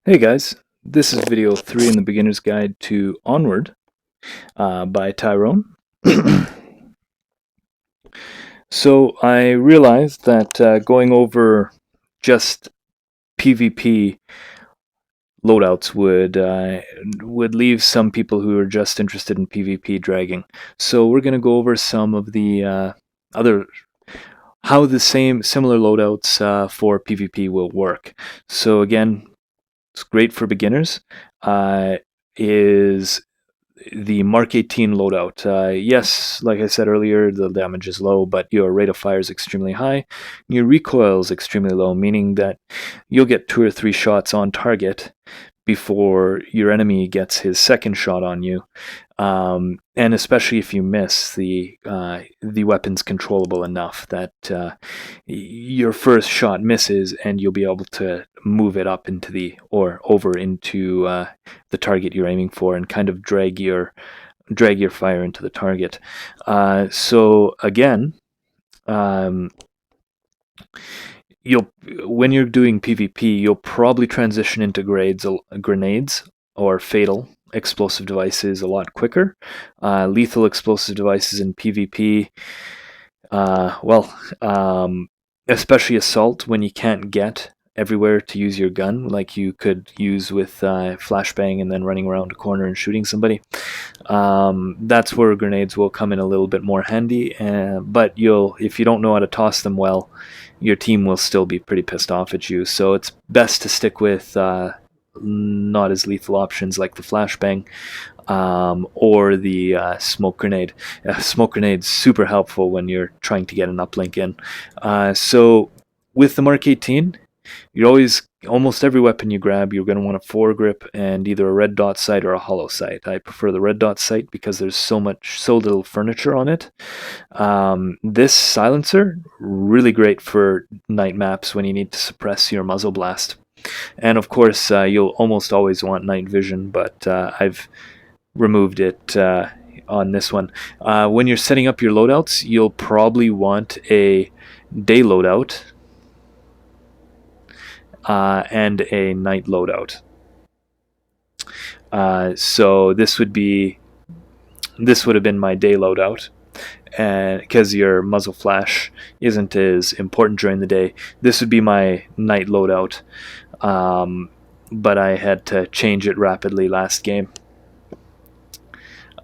Hey guys, this is video 3 in the beginner's guide to Onward by Tyrone. So I realized that going over just PvP loadouts would leave some people who are just interested in PvP dragging. So we're going to go over some of the other how the similar loadouts for PvP will work. So again, it's great for beginners. Is the Mark 18 loadout. Yes, like I said earlier, the damage is low, but your rate of fire is extremely high. Your recoil is extremely low, meaning that you'll get 2 or 3 shots on target before your enemy gets his second shot on you. And especially if you miss, the weapon's controllable enough that your first shot misses, and you'll be able to move it up into or over into the target you're aiming for, and kind of drag your fire into the target. So again, when you're doing PvP, you'll probably transition into grenades or fatal explosive devices a lot quicker. Lethal explosive devices in PvP, especially assault, when you can't get everywhere to use your gun, like you could use with flashbang and then running around a corner and shooting somebody. That's where grenades will come in a little bit more handy. But if you don't know how to toss them well, your team will still be pretty pissed off at you. So it's best to stick with not as lethal options like the flashbang or the smoke grenade. Smoke grenade's super helpful when you're trying to get an uplink in. So with the Mark 18, almost every weapon you grab, you're going to want a foregrip and either a red dot sight or a hollow sight. I prefer the red dot sight because there's so little furniture on it. This silencer, really great for night maps when you need to suppress your muzzle blast. And of course, you'll almost always want night vision, but I've removed it on this one. When you're setting up your loadouts, you'll probably want a day loadout and a night loadout. So this would have been my day loadout, and because your muzzle flash isn't as important during the day, this would be my night loadout. But I had to change it rapidly last game.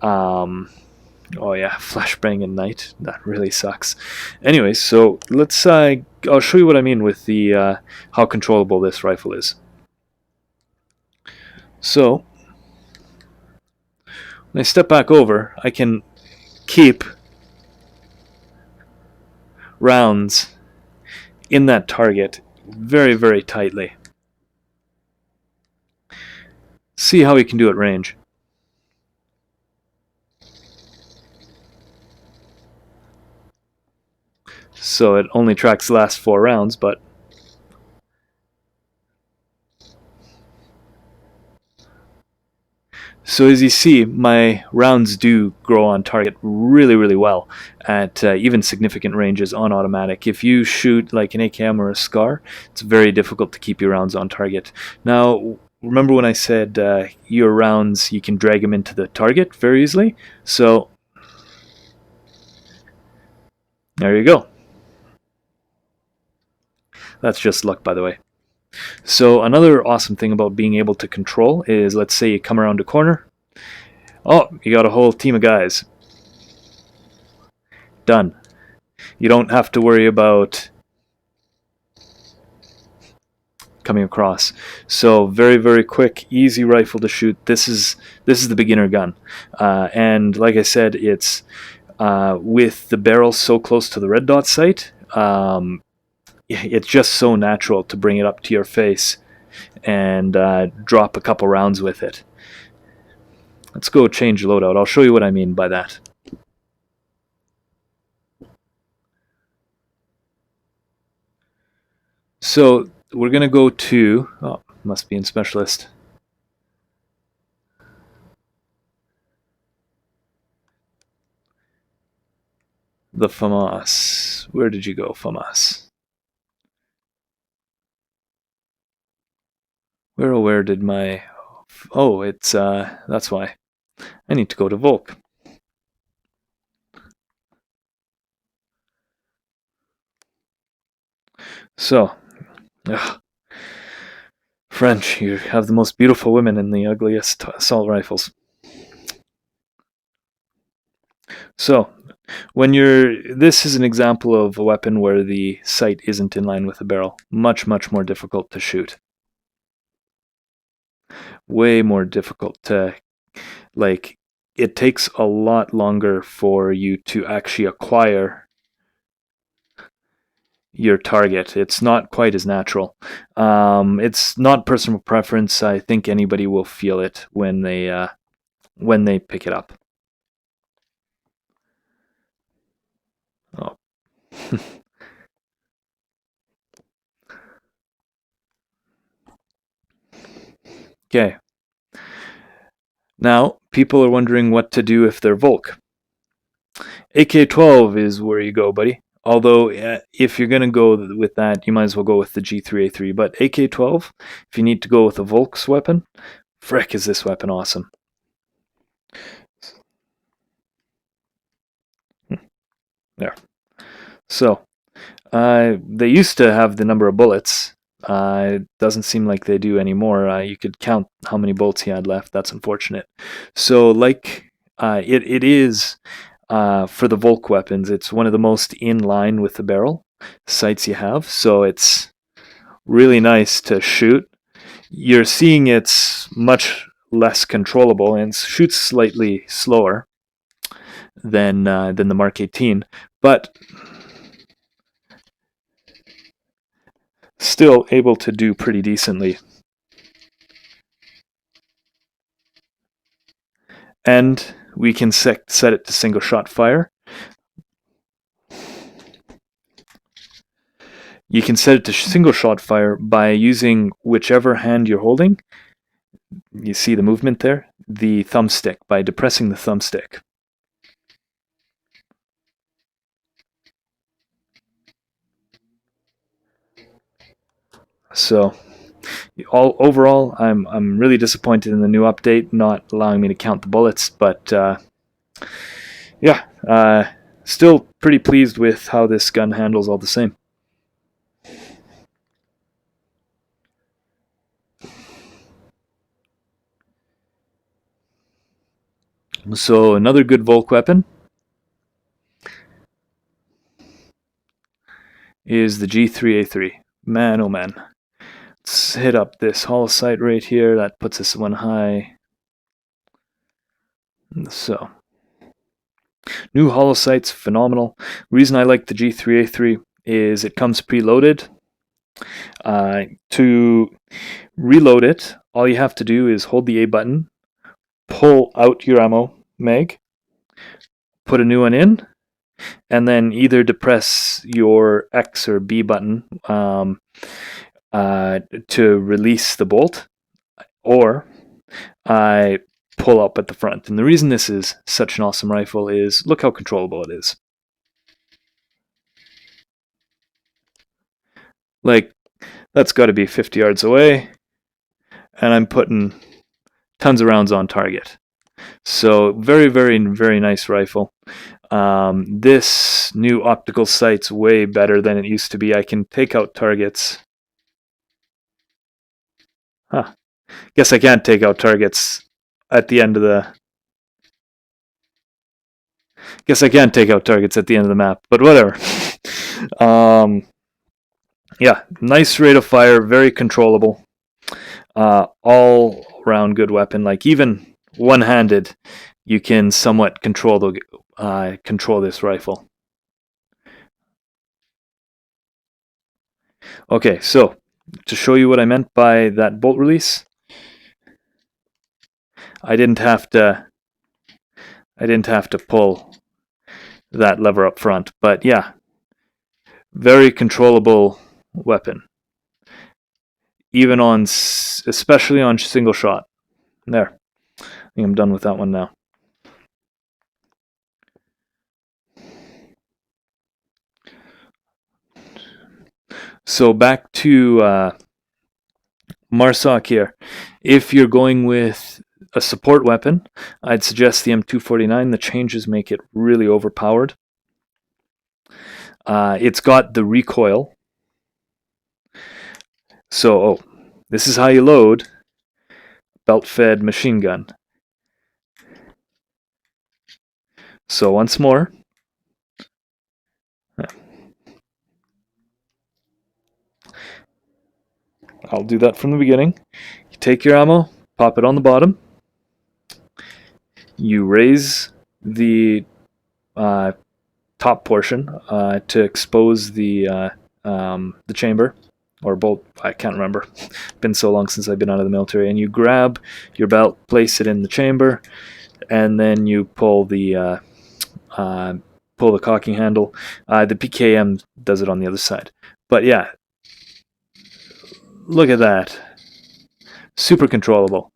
Oh yeah, flashbang at night. That really sucks. Anyway, so let's. I'll show you what I mean with the how controllable this rifle is. So when I step back over, I can keep rounds in that target very, very tightly. See how we can do at range. So it only tracks the last 4 rounds, but so as you see, my rounds do grow on target really, really well at even significant ranges on automatic. If you shoot like an AKM or a SCAR, it's very difficult to keep your rounds on target. Now, remember when I said your rounds, you can drag them into the target very easily? So there you go. That's just luck, by the way. So another awesome thing about being able to control is, let's say you come around a corner. Oh, you got a whole team of guys. Done. You don't have to worry about coming across. So very, very quick, easy rifle to shoot. This is the beginner gun, and like I said, it's with the barrel so close to the red dot sight. It's just so natural to bring it up to your face and drop a couple rounds with it. Let's go change loadout. I'll show you what I mean by that. So we're going to go to, must be in specialist. The FAMAS. Where did you go, FAMAS? Where did my... Oh, it's, that's why. I need to go to Volk. So, ugh, French, you have the most beautiful women and the ugliest assault rifles. So, this is an example of a weapon where the sight isn't in line with the barrel. Much, much more difficult to shoot. Way more difficult to, like, it takes a lot longer for you to actually acquire your target. It's not quite as natural. It's not personal preference. I think anybody will feel it when they pick it up. Oh. Okay. Now, people are wondering what to do if they're Volk. AK-12 is where you go, buddy. Although, if you're going to go with that, you might as well go with the G3A3. But AK-12, if you need to go with a Volk's weapon, frick is this weapon awesome. There. So, they used to have the number of bullets. It doesn't seem like they do anymore. You could count how many bolts he had left. That's unfortunate. So, it is for the Volk weapons, it's one of the most in line with the barrel sights you have. So it's really nice to shoot. You're seeing it's much less controllable and shoots slightly slower than the Mark 18, but still able to do pretty decently. And we can set it to single shot fire. You can set it to single shot fire by using whichever hand you're holding. You see the movement there? The thumbstick, by depressing the thumbstick. So, overall, I'm really disappointed in the new update, not allowing me to count the bullets. But yeah, still pretty pleased with how this gun handles all the same. So another good Volk weapon is the G3A3. Man, oh man. Let's hit up this hollow sight right here. That puts us one high. So, new hollow sight's phenomenal. Reason I like the G3A3 is it comes preloaded. To reload it, all you have to do is hold the A button, pull out your ammo mag, put a new one in, and then either depress your X or B button to release the bolt, or pull up at the front. And the reason this is such an awesome rifle is look how controllable it is. Like, that's got to be 50 yards away, and I'm putting tons of rounds on target. So very, very, very nice rifle. This new optical sight's way better than it used to be. I can take out targets. Huh. Guess I can't take out targets at the end of the... Guess I can't take out targets at the end of the map, but whatever. Yeah, nice rate of fire, very controllable. All round good weapon. Like even one-handed, you can somewhat control this rifle. Okay, so to show you what I meant by that bolt release, I didn't have to pull that lever up front, but yeah, very controllable weapon. Even on, especially on single shot. There, I think I'm done with that one now. So back to Marsoc here. If you're going with a support weapon, I'd suggest the M249. The changes make it really overpowered. It's got the recoil. So, this is how you load belt-fed machine gun. So once more, I'll do that from the beginning. You take your ammo, pop it on the bottom. You raise the top portion to expose the chamber or bolt. I can't remember. It's been so long since I've been out of the military. And you grab your belt, place it in the chamber, and then you pull the cocking handle. The PKM does it on the other side. But yeah, look at that. Super controllable.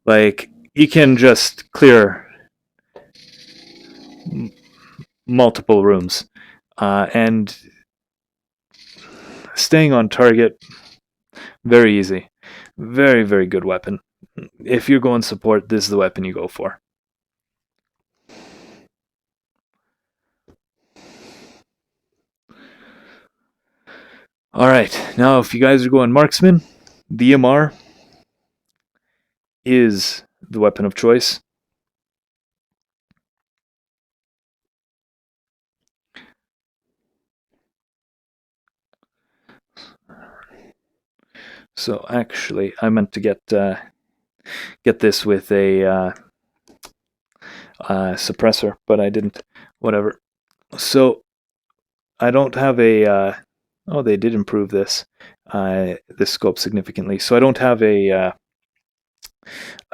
Like, you can just clear multiple rooms. And staying on target, very easy. Very, very good weapon. If you're going support, this is the weapon you go for. Alright, now if you guys are going marksman, the EMR is the weapon of choice. So actually, I meant to get this with a suppressor, but I didn't. Whatever. So I don't have a. Oh, they did improve this scope significantly. So I don't have a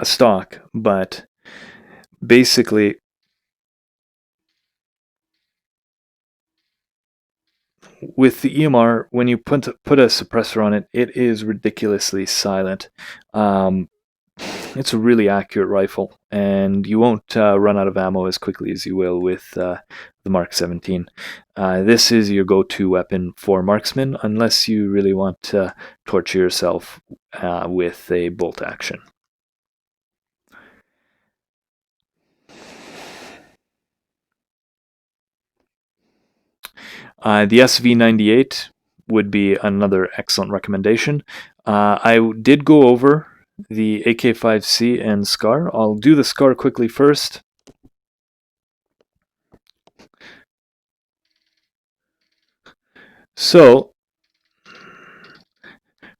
stock, but basically, with the EMR, when you put a suppressor on it, it is ridiculously silent. It's a really accurate rifle, and you won't run out of ammo as quickly as you will with the Mark 17. This is your go-to weapon for marksman, unless you really want to torture yourself with a bolt action. The SV98 would be another excellent recommendation. I did go over the AK5C and SCAR. I'll do the SCAR quickly first. So,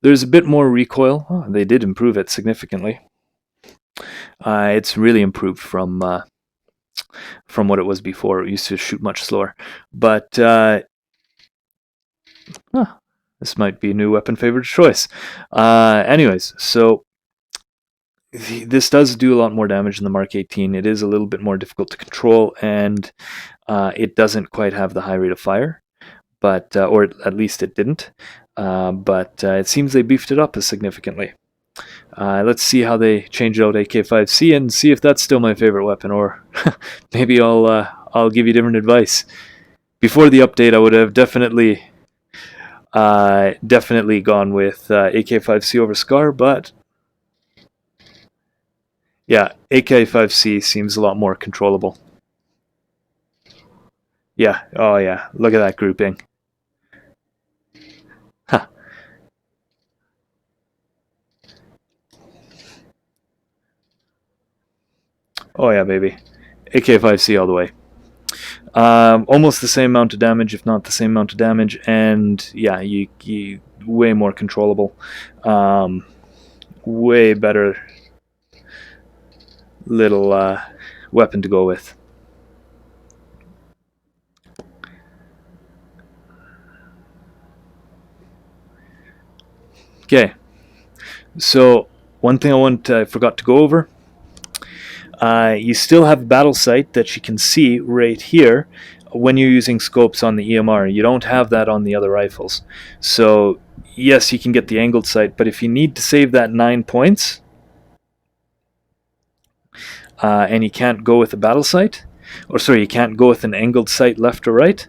there's a bit more recoil. Oh, they did improve it significantly. It's really improved from what it was before. It used to shoot much slower. But this might be a new weapon favorite choice. Anyways, so this does do a lot more damage than the Mark 18. It is a little bit more difficult to control, and it doesn't quite have the high rate of fire, but or at least it didn't. But it seems they beefed it up significantly. Let's see how they change out AK5C and see if that's still my favorite weapon, or maybe I'll give you different advice. Before the update, I would have definitely gone with AK5C over SCAR, but yeah, AK5C seems a lot more controllable. Yeah, oh yeah, look at that grouping. Huh. Oh yeah, baby. AK5C all the way. Almost the same amount of damage, if not the same amount of damage, and yeah, you way more controllable. Way better little weapon to go with. Okay, so one thing I forgot to go over. You still have a battle sight that you can see right here when you're using scopes on the EMR. You don't have that on the other rifles. So yes, you can get the angled sight, but if you need to save that 9 points, and you can't go with a battle sight, or sorry, you can't go with an angled sight left or right,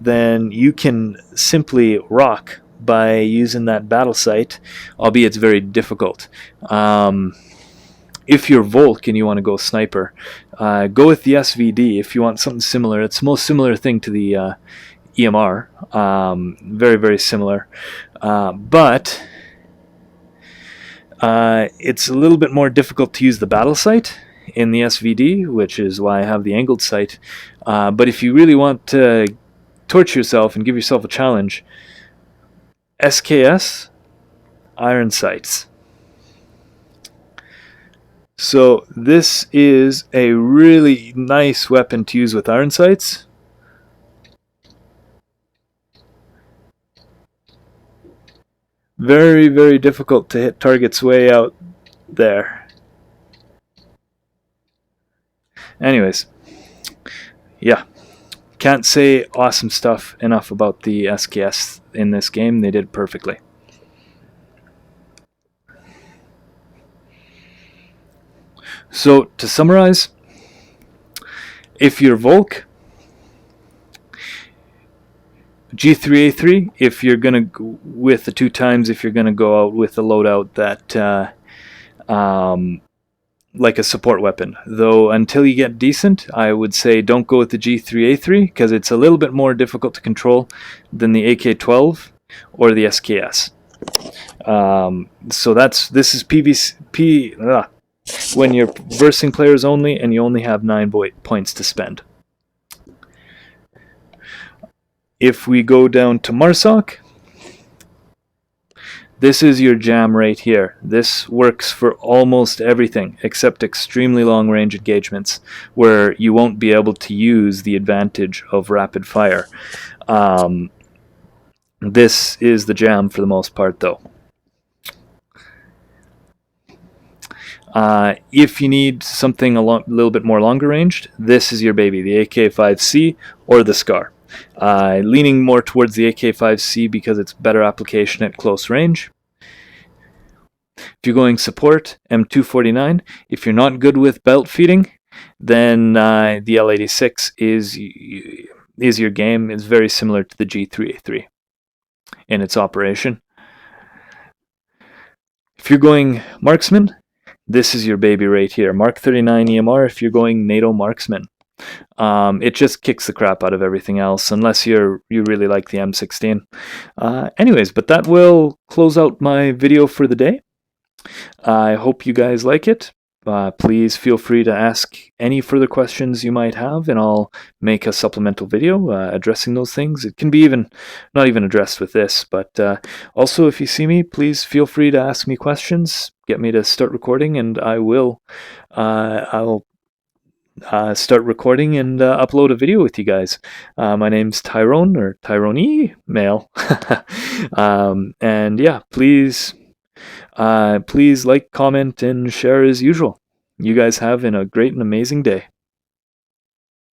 then you can simply rock by using that battle sight, albeit it's very difficult. If you're Volk and you want to go sniper, go with the SVD if you want something similar. It's the most similar thing to the EMR. Very, very similar. But it's a little bit more difficult to use the battle sight in the SVD, which is why I have the angled sight. But if you really want to torture yourself and give yourself a challenge, SKS, iron sights. So this is a really nice weapon to use with iron sights. Very, very difficult to hit targets way out there. Anyways, yeah. Can't say awesome stuff enough about the SKS in this game. They did it perfectly. So to summarize, if you're Volk, G3A3, if you're gonna go with the 2x, if you're gonna go out with a loadout that like a support weapon. Though until you get decent, I would say don't go with the G3A3 because it's a little bit more difficult to control than the AK-12 or the SKS. So this is PvP when you're versing players only and you only have 9 points to spend. If we go down to Marsoc, this is your jam right here. This works for almost everything except extremely long range engagements where you won't be able to use the advantage of rapid fire. This is the jam for the most part though. If you need something a little bit more longer ranged, this is your baby, the AK-5C or the Scar. Leaning more towards the AK-5C because it's better application at close range. If you're going support, M249. If you're not good with belt feeding, then the L86 is your game. It's very similar to the G3A3 in its operation. If you're going marksman, this is your baby right here. Mark 39 EMR if you're going NATO marksman. It just kicks the crap out of everything else unless you really like the M16. Anyways, but that will close out my video for the day. I hope you guys like it. Please feel free to ask any further questions you might have, and I'll make a supplemental video addressing those things. It can be not even addressed with this, but also if you see me, please feel free to ask me questions. Get me to start recording, and I'll start recording and upload a video with you guys. My name's Tyrone, or Tyrone Mail. And yeah, please like, comment, and share as usual. You guys have a great and amazing day.